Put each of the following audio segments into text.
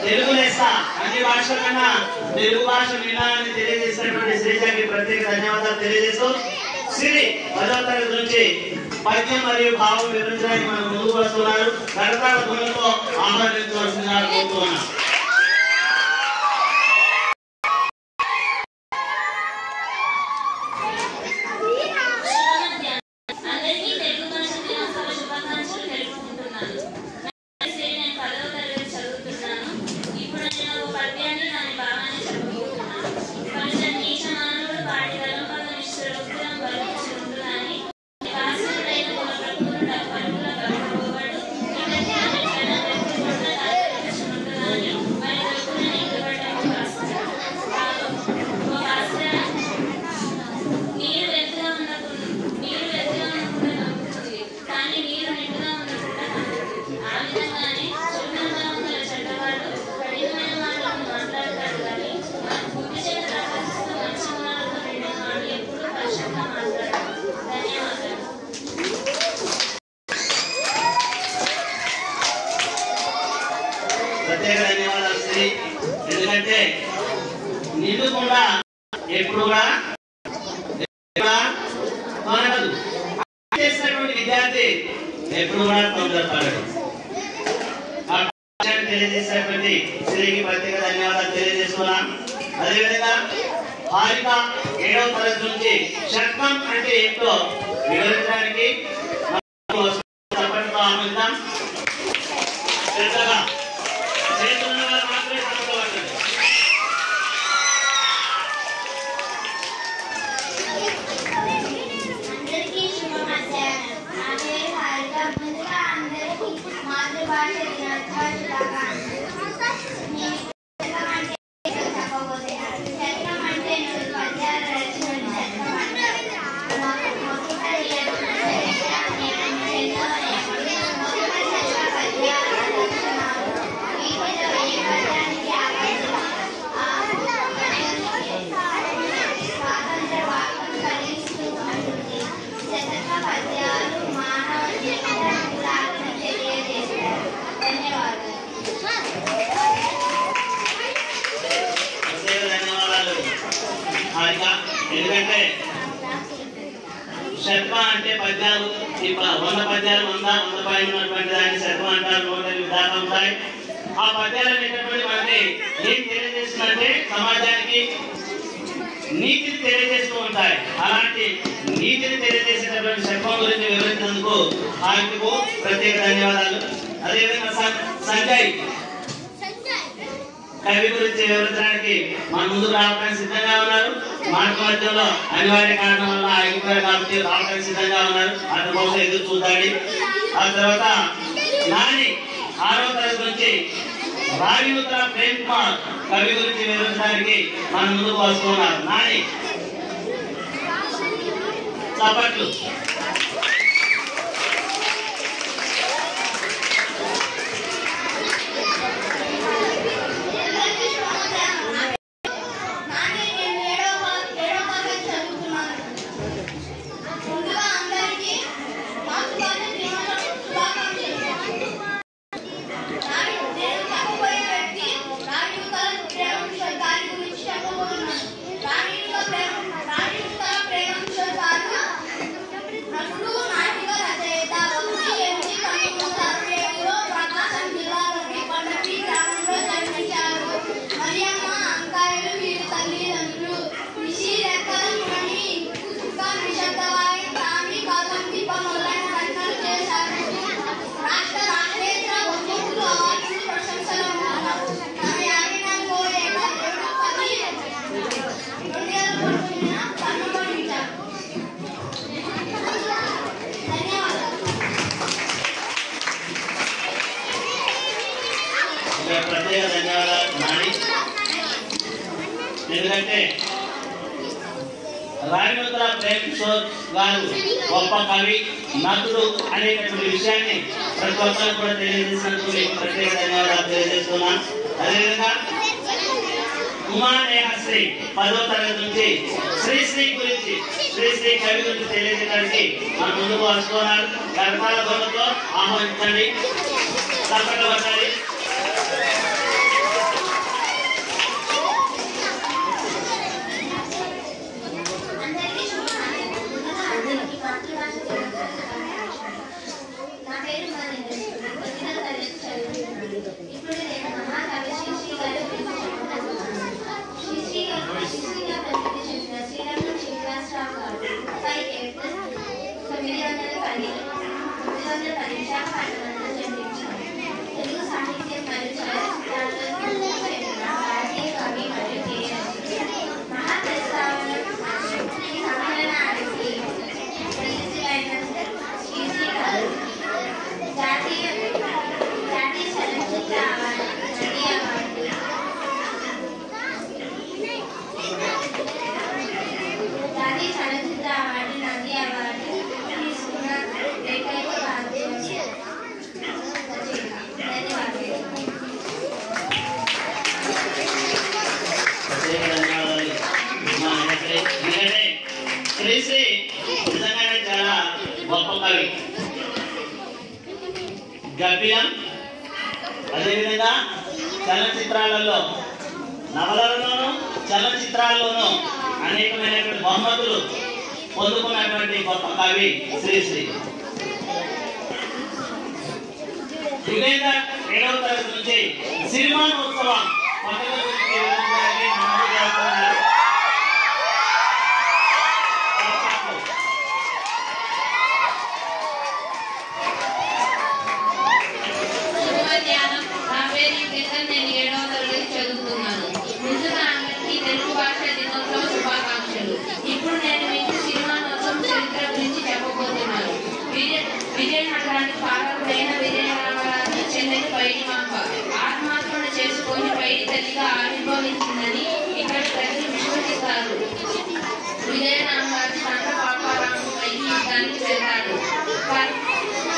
తెలుగు లెస్స అన్ని భాషల కన్నా తెలుగు భాష వినాలని తెలియజేసినటువంటి శ్రీజాకి ప్రత్యేక ధన్యవాదాలు తెలియజేస్తూ శ్రీ 10వ తరగతి నుంచి పద్యం మరియు భావం వివరించడానికి మనం ముందుకు వస్తున్నారు. కరతాళ ధ్వనులతో ఆహ్వానించవలసిందిగా కోరుతున్నాం. ప్రత్యేక ధన్యవాదాలు శ్రీ. ఎందుకంటే నిండుకుండా ఎప్పుడు కూడా చేసినటువంటి విద్యార్థి ఎప్పుడు కూడా తొందరపడడు. తెలియజేసినటువంటి శ్రీకి ప్రత్యేక ధన్యవాదాలు తెలియజేస్తున్నాం. అదేవిధంగా హారిక 7వ తరగతి నుంచి షట్కం అంటే ఏంటో వివరించడానికి ఆహ్వానిద్దాం. ఎందుకంటే శర్మ అంటే పద్యాలు 100 పద్యాలు 100 పైన ఉన్నటువంటి దాన్ని శర్మ అంటారు. 100 విధాలు ఉంటాయి. ఆ పద్యాలు అనేటటువంటి మనకి ఏం తెలియజేస్తుందంటే సమాజానికి నీతిని తెలియజేస్తూ ఉంటాయి. అలాంటి నీతిని తెలియజేసేటటువంటి శర్మ గురించి వివరించినందుకు ఆయనకు ప్రత్యేక ధన్యవాదాలు. అదేవిధంగా సంజయ్ కవి గురించి వివరించడానికి మన ముందుకు రావడానికి సిద్ధంగా ఉన్నారు. మార్గ మధ్యంలో అనివార్య కారణం వల్ల ఆగిపోయారు కాబట్టి రావడానికి సిద్ధంగా ఉన్నారు. అతని కోసం ఎదురు చూద్దాడి. ఆ తర్వాత నాని 6వ తరగతి నుంచి రావినూతన ప్రేమ్ కుమార్ కవి గురించి వివరించడానికి మన ముందుకు వస్తున్నారు. నాని చప్పట్లు. ప్రత్యేక ధన్యవాదాలు నాని. ఎందుకంటే రావినూతన ప్రేమ్ కిషోర్ గారు గొప్ప కవి నటుడు అనేటటువంటి విషయాన్ని ప్రతి ఒక్కరు కూడా తెలియజేసినందుకు మీకు ప్రత్యేక ధన్యవాదాలు తెలియజేస్తున్నాను. అదేవిధంగా ఉమా నేహశ్రీ 10వ తరగతి నుంచి శ్రీశ్రీ గురించి శ్రీశ్రీ కవి గురించి తెలియజేయడానికి మన ముందుకు వస్తున్నారు. కరతాళ ధ్వనులతో ఆహ్వానించండి. చప్పట్లు కొట్టాలి. గబ్బిలం, అదేవిధంగా చలనచిత్రాలలో నవలలోనూ చలనచిత్రాల్లోనూ అనేకమైనటువంటి బహుమతులు పొందుకున్నటువంటి గొప్ప కవి శ్రీశ్రీ. యుగేందర్ 7వ తరగతి నుంచి సిరిమానోత్సవం పండుగ గురించి వివరించడానికి ముందుకు వస్తున్నారు. విజయనగరానికి పాలకుడైన విజయనగరానికి చెందిన పైడిమాంబ ఆత్మార్పణ చేసుకొని పైడి తల్లిగా ఆవిర్భవించిందని ఇక్కడ ప్రజలు విశ్వసిస్తారు. విజయనగరానికి తండ్రి పాపారాము పైకి యుద్ధానికి వెళ్తాడు.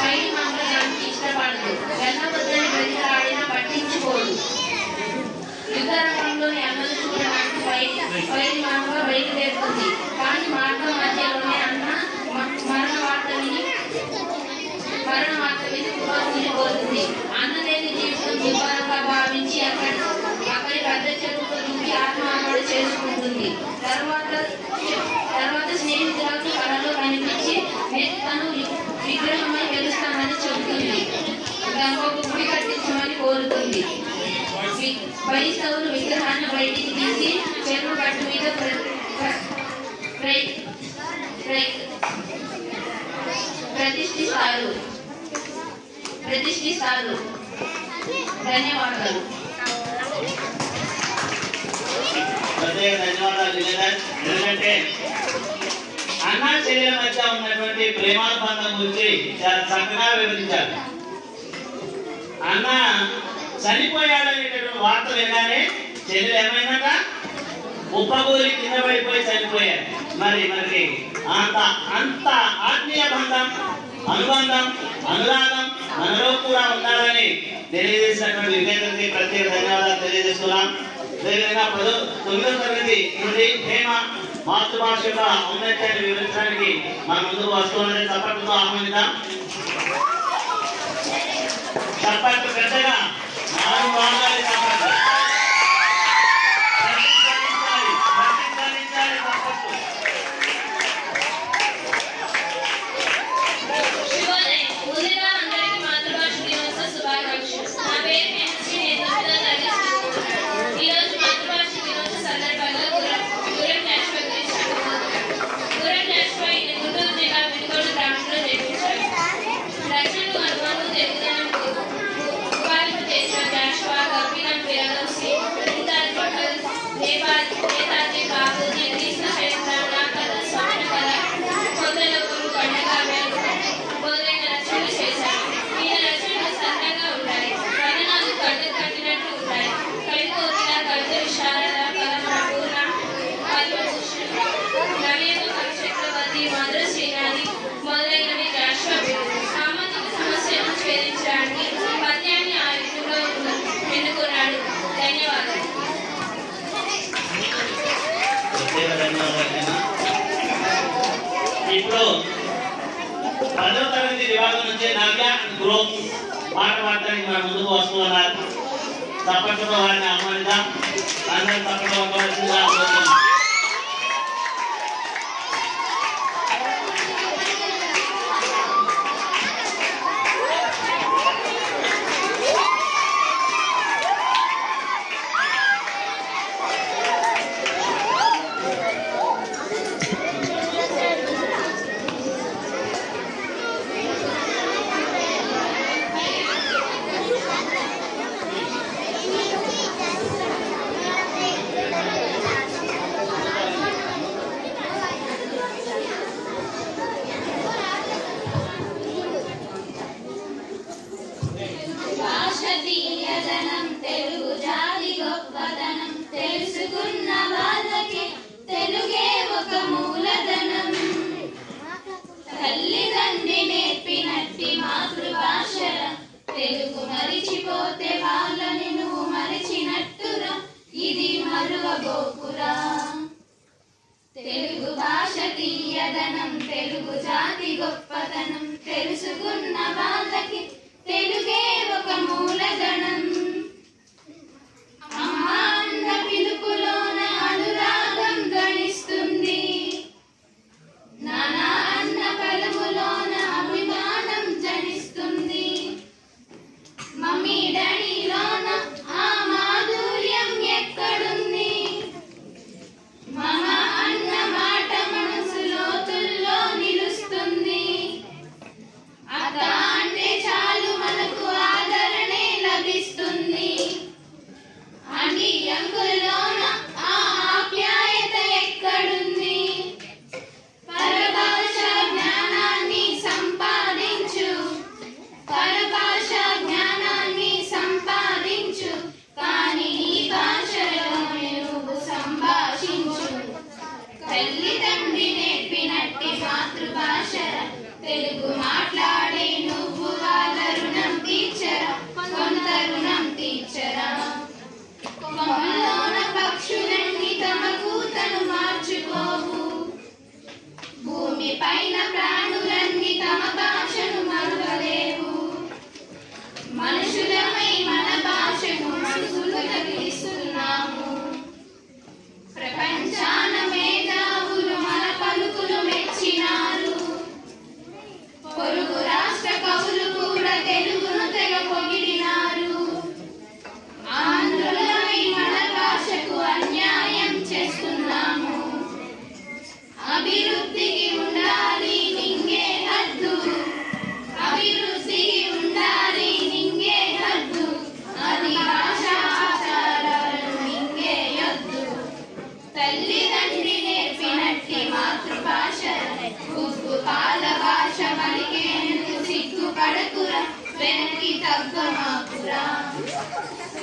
పైడిమాంబ దానికి ఇష్టపడదు. వెళ్ళవద్దని బతిలాడినా పట్టించుకోడు. యుద్ధ రంగంలోని అన్నలు చూడడానికి పైడిమాంబ బయలుదేరుతుంది. కానీ మార్గం మధ్యలోనే అన్న మరణ వార్త విని కోరుతుంది. అన్నలేని జీవితం దుర్భరంగా భావించి అక్కడి పెద్ద చెరువుతో దూకి ఆత్మహత్య చేసుకుంటుంది. తర్వాత స్నేహితులకు కళలో కనిపించి తను విగ్రహమై గెలుస్తామని చెబుతుంది. దానికి ఒక గుడి కట్టించమని కోరుతుంది. వైష్ణవులు విగ్రహాన్ని బయటికి తీసి చెరువు గట్టు మీద ప్రతిష్ఠిస్తారు. ధన్యవాదాలు. ఎందుకంటే అన్నా చెల్లెల మధ్య ఉన్నటువంటి ప్రేమానుబంధం గురించి చాలా చక్కగా వివరించారు. అన్న చనిపోయాడనేటటువంటి వార్త వినగానే చెల్లెలు ఏమైనాక ఉప్పగూరి కింద పడిపోయి చనిపోయారు. మనకి అంత ఆత్మీయ బంధం, అనుబంధం, అనురాగం మనలో కూడా ఉండాలని తెలియజేసినటువంటి వివేకానికి ప్రత్యేక ధన్యవాదాలు తెలియజేస్తున్నాం. అదేవిధంగా 9వ తరగతి నుండి హేమ మాతృభాష యొక్క ఔన్నత్యాన్ని వివరించడానికి మన ముందుకు వస్తున్నది. చప్పట్లతో ఆహ్వానిద్దాం. చప్పట్లు పెద్దగా 4 భాగాలు చప్పట్లు. ఇప్పుడు 10వ తరగతి విభాగం నుంచి నవ్య గ్రూప్ పాట పాడటానికి మన ముందుకు వస్తున్నారు. తప్పకుండా వారిని ఆహ్వానిద్దాం. అందరూ తప్పకుండా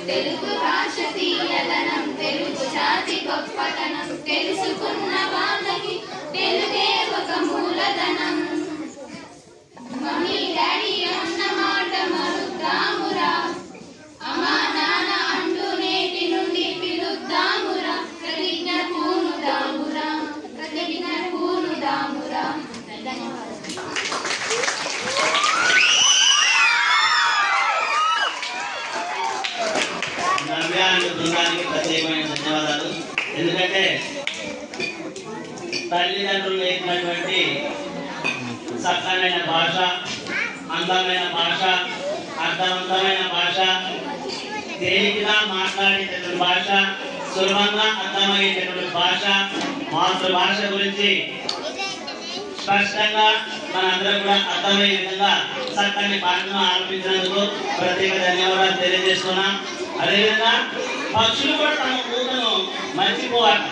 తెలుగు భాష తీయదనం, తెలుగు జాతి గొప్పతనం, తెలుసుకున్న వాళ్ళకి తెలుగే ఒక మూలధనం. మమ్మీ డాడీ అన్న మాట మరుద్దామురా, అమ్మా నాన్న అంటూ నేటి నుండి పిలుద్దామురా, ప్రతిజ్ఞ పూనుదామురా, ప్రతిజ్ఞ పూనుదామురా. బృందానికి ప్రత్యేకమైన ధన్యవాదాలు. ఎందుకంటే తల్లిదండ్రులు నేర్పినటువంటి చక్కనైన భాష, అందమైన భాష, అర్థవంతమైన భాష, తేలికగా మాట్లాడేటటువంటి భాష, సులభంగా అర్థమయ్యేటటువంటి భాష, మాతృభాష గురించి స్పష్టంగా మనందరం కూడా అర్థమయ్యే విధంగా చక్కని పాటను ఆలపించినందుకు ప్రత్యేక ధన్యవాదాలు తెలియజేస్తున్నాం. అదేవిధంగా పక్షులు కూడా తమ కూతను మర్చిపోవాలి.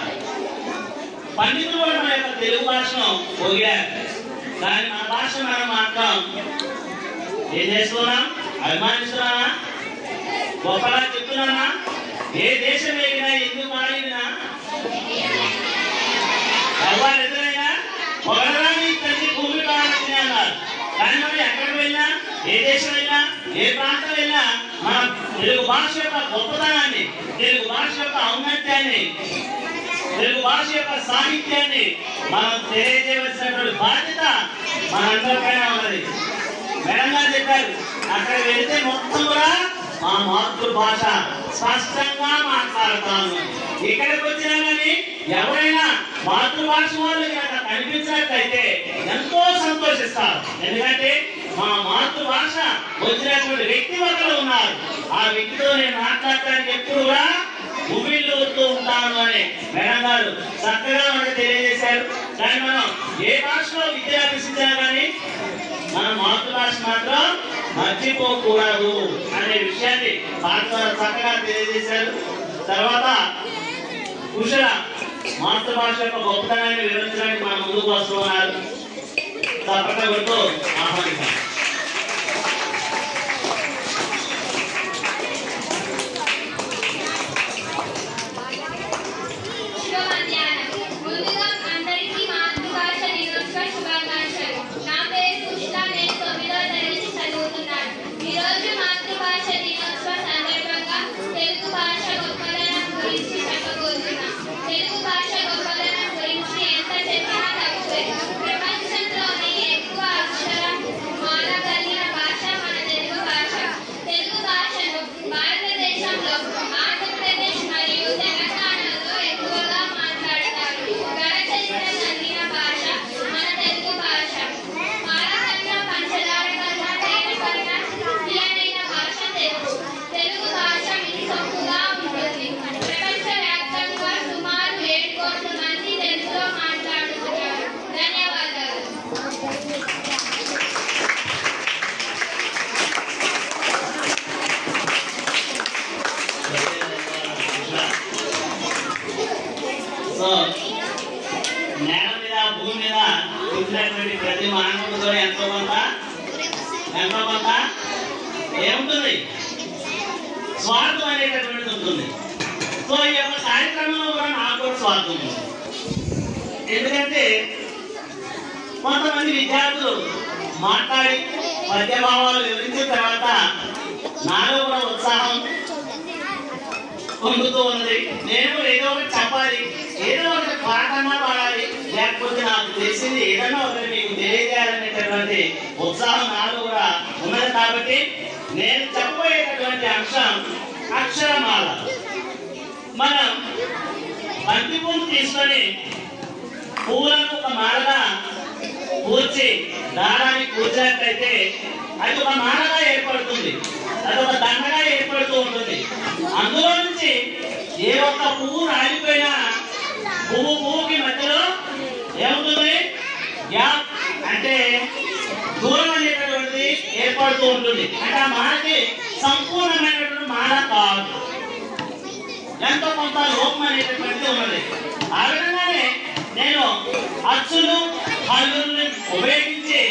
పండితులు కూడా మన యొక్క తెలుగు భాషను పోయారు, కానీ మన భాష మనం మాత్రం ఏం చేస్తున్నాం? అభిమానిస్తున్నామా? గొప్పగా చెప్తున్నామా? ఏ దేశం వెళ్ళినా, ఎందుకు మాడినా, ఎవరు ఎదురైనా పొగడరాని తల్లి భూమి కావాలని అన్నారు. కానీ మనం ఎక్కడికి వెళ్ళినా, ఏ దేశం వెళ్ళినా, ఏ ప్రాంతం వెళ్ళినా మన తెలుగు భాష యొక్క గొప్పతనాన్ని, తెలుగు భాష యొక్క ఔన్నత్యాన్ని, తెలుగు భాష యొక్క సాహిత్యాన్ని మనం తెలియజేయవలసినటువంటి బాధ్యత మనందరిపైన ఉన్నది. మేడం గారు చెప్పారు, అక్కడ వెళితే మొత్తం కూడా మా మాతృభాష స్పష్టంగా మాట్లాడతాను. ఇక్కడికి వచ్చినా కానీ ఎవరైనా మాతృభాష వాళ్ళు కనుక కనిపించినట్లయితే ఎంతో సంతోషిస్తారు. ఎందుకంటే మా మాతృభాష వచ్చినటువంటి వ్యక్తి ఒకరు ఉన్నారు, ఆ వ్యక్తితో నేను మాట్లాడటానికి ఎప్పుడు కూడా భూమిలో వస్తూ ఉంటాను అని మేడం గారు చక్కగా మనకు తెలియజేశారు. కానీ మనం ఏ భాషలో విద్య అభ్యసించినా కానీ మన మాతృభాష మాత్రం మర్చిపోకూడదు అనే విషయాన్ని చక్కగా తెలియజేశారు. తర్వాత కుశల మాతృభాష యొక్క గొప్పతనాన్ని వివరించడానికి మన ముందుకు వస్తున్నారు. తప్పకుండా ఆహ్వానిస్తాం. నేల మీద, భూమి మీద పుట్టినటువంటి ప్రతి మానవుడితో ఎంతో కొంత ఏముంటుంది? స్వార్థం అనేటటువంటిది ఉంటుంది. సో ఈ యొక్క కార్యక్రమంలో కూడా నాకు కూడా స్వార్థం ఉంది. ఎందుకంటే కొంతమంది విద్యార్థులు మాట్లాడి పద్యభావాలు వివరించిన తర్వాత నాలో కూడా ఉత్సాహం పొందుతూ ఉన్నది. నేను ఏదో ఒకటి చెప్పాలి, ఏదో ఒకటి పాఠంగా పాడాలి, లేకపోతే నాకు తెలిసింది ఏదైనా ఒకటి మీకు తెలియజేయాలనేటటువంటి ఉత్సాహం నాలో కూడా ఉన్నది. కాబట్టి నేను చెప్పబోయేటటువంటి అంశం అక్షరమాల. మనం బంతి పువ్వు తీసుకొని పువ్వులను ఒక మాలగా కూర్చి దారానికి కూర్చినట్లయితే అది ఒక మాలగా ఏర్పడుతుంది, అది ఒక దండగా ఏర్పడుతూ ఉంటుంది. అందులో నుంచి ఏ ఒక్క పువ్వు రాలిపోయినా పువ్వుకి మధ్యలో ఏముంటుంది? గ్యాప్, అంటే దూరం అనేటటువంటిది ఏర్పడుతూ ఉంటుంది. అంటే ఆ మాలకి సంపూర్ణమైనటువంటి మాల కాదు, ఎంతో కొంత లోపం అనేటటువంటిది ఉన్నది. ఆ విధంగానే నేను అచ్చులు హల్లుల్ని ఉపయోగించి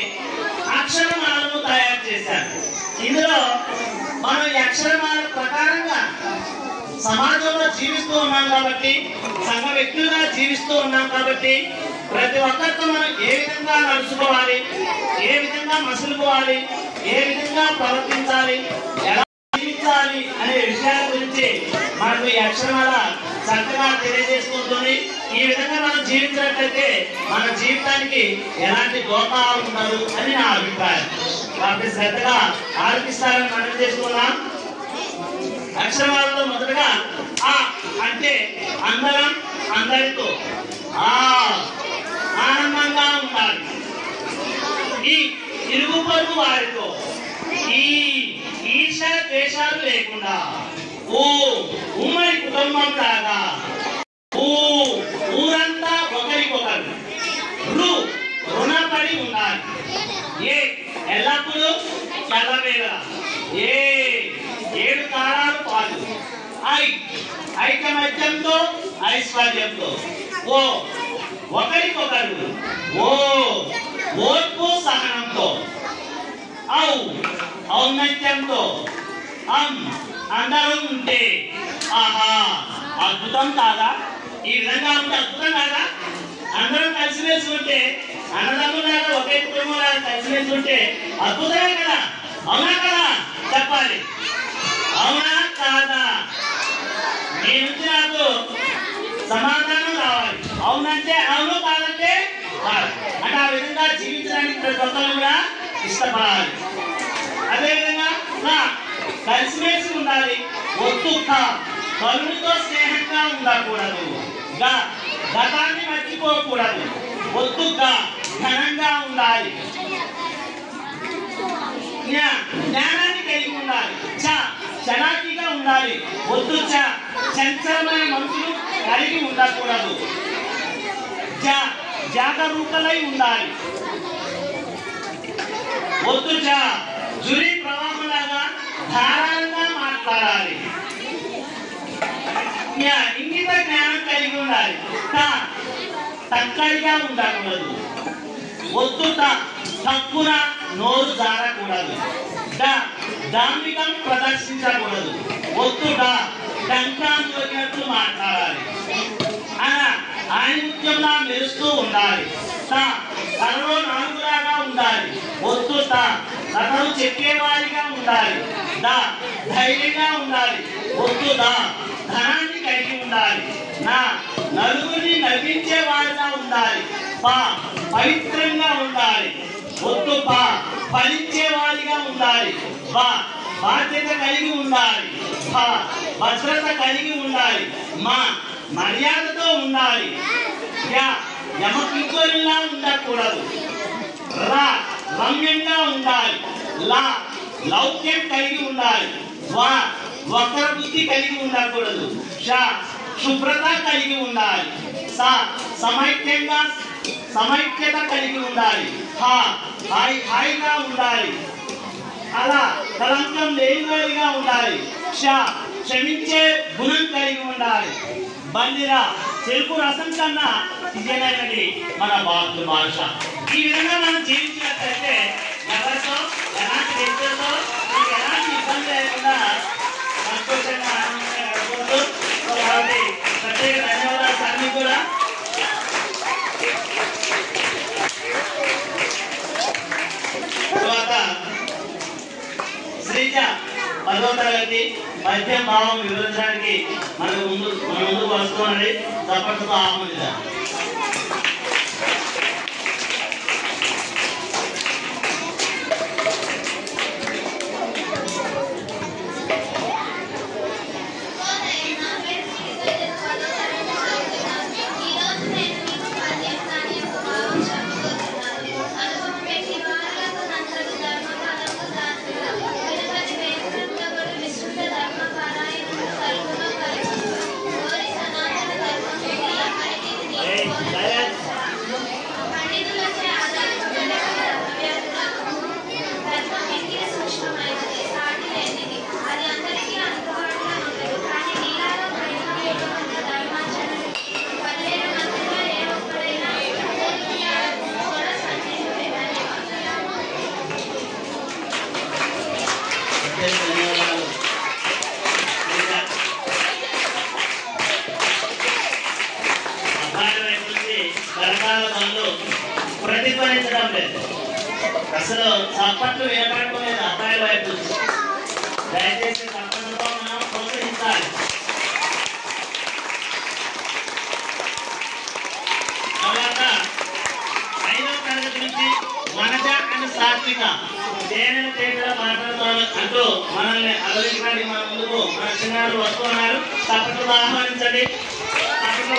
అక్షరమాలను తయారు చేశాను. ఇందులో మనం ఈ అక్షరమాల ప్రకారంగా సమాజంలో జీవిస్తూ ఉన్నాం కాబట్టి, సంఘ వ్యక్తులుగా జీవిస్తూ ఉన్నాం కాబట్టి, ప్రతి ఒక్కరితో మనం ఏ విధంగా నడుచుకోవాలి, ఏ విధంగా మసులుకోవాలి, ఏ విధంగా ప్రవర్తించాలి, ఎలా జీవించాలి అనే విషయాల గురించి మనకు ఈ అక్షరమాల చక్కగా తెలియజేసుకుంటుంది. ఈ విధంగా మనం జీవించినట్లయితే మన జీవితానికి ఎలాంటి దోషాలు ఉండదు అని నా అభిప్రాయం. కాబట్టి శ్రద్ధగా ఆలోచిస్తారని మనం చేసుకున్నాం. అక్షరమాలలో మొదటగా ఆ అంటే అందరం అందరితో ఆనందంగా ఉండాలి. ఈ ఇరుగు పొరుగు వారితో ఈ ఈర్ష ద్వేషాలు లేకుండా ఉమ్మడి కుటుంబం లాగా ఊరంతా ఒకరికొకరు రుణపడి ఉండాలి. ఎల్లప్పుడూ చల్లవేళ 7 కాలాలు పాటు ఐకమత్యంతో ఐశ్వర్యంతో ఒకరికొకరు ఓర్పు సహనంతో ఔన్నత్యంతో అందరూ ఉంటే ఆహా అద్భుతం కాదా? ఈ విధంగా ఉంటే అద్భుతం కాదా? అందరం కలిసిమెలిసి ఉంటే, అన్నదమ్ములాగా ఒకే కుటుంబంలాగా కలిసిమెలిసి ఉంటే అద్భుతమే కదా? అవునా కదా? చెప్పాలి. అవునా కాదా? మీ నుంచి నాకు సమాధానం రావాలి. అవునంటే అవును, కాదంటే కాదు. అంటే ఆ విధంగా జీవించడానికి ప్రతి ఒక్కరు కూడా ఇష్టపడాలి. అదేవిధంగా కలిసిమెలిసి ఉండాలి. కరుణతో స్నేహంగా ఉండకూడదు. గతాన్ని మర్చిపోకూడదు. ఘనంగా ఉండాలి. జ్ఞానాన్ని కలిగి ఉండాలి. చలాకీగా ఉండాలి. చంచలమైన మనసులు కలిగి ఉండకూడదు. జాగరూకలై ఉండాలి. జురి ప్రవాహంలాగా ధారాళంగా మాట్లాడాలి. ఇంగిత జ్ఞానం కలిగి ఉండాలి. తక్కడిగా ఉండకూడదు. తక్కువ నోరు జారకూడదు. దాంభికం ప్రదర్శించకూడదు. డంకాన్ని దొరికినట్లు మాట్లాడాలి. ఆణిముత్యంలా మెరుస్తూ ఉండాలి. తనలో నాలుగులాగా ఉండాలి. తనను చెప్పేవారిగా ఉండాలి. ధైర్యంగా ఉండాలి. ధనాన్ని కలిగి ఉండాలి. నలుగురిని నవ్వించే వారిగా ఉండాలి. పవిత్రంగా ఉండాలి. ఫలించే వారిగా ఉండాలి. బాధ్యత కలిగి ఉండాలి. భద్రత కలిగి ఉండాలి. మర్యాదతో ఉండాలి. యమకింకోరిలా ఉండకూడదు. రమ్యంగా ఉండాలి. లౌక్యం కలిగి ఉండాలి. వక్ర బుద్ధి కలిగి ఉండకూడదు. శుభ్రత కలిగి ఉండాలి. సమైక్యత కలిగి ఉండాలి. హాయిగా ఉండాలి. అలా కలంకం లేనివారిగా ఉండాలి. క్షమించే గుణం కలిగి ఉండాలి. బండిరా చెరుకు రసం కన్నా ఇదేనది మన మాతృభాష. ఈ విధంగా మనం జీవించినట్లయితే ఎవరితో ఎలాంటి వ్యక్తులతో ఎలాంటి ఇబ్బంది లేకుండా సంతోషంగా ఆనందంగా గడపవచ్చు. కాబట్టి ప్రత్యేక ధన్యవాదాలు సార్ కూడా. తర్వాత శ్రీజ 10వ తరగతి పద్యం భావం వివరించడానికి మన ముందుకు వస్తున్నది. తప్పటితో ఆహ్వానిద్దాం. ప్రతిధ్వనించడం లేదు. అసలు చప్పట్లు వినపడలేదు అబ్బాయిల వైపు నుంచి. దయచేసి చప్పట్లతో మనం ప్రోత్సహించాలి. తర్వాత 5వ తరగతి నుంచి వనజ అండ్ సాత్విక తేనెల తేటలో మాట్లాడుతాను అంటూ మనల్ని అలరించడానికి మన ముందుకు మన చిన్నారులు వస్తున్నారు. చప్పట్లతో ఆహ్వానించండి. చప్పట్లు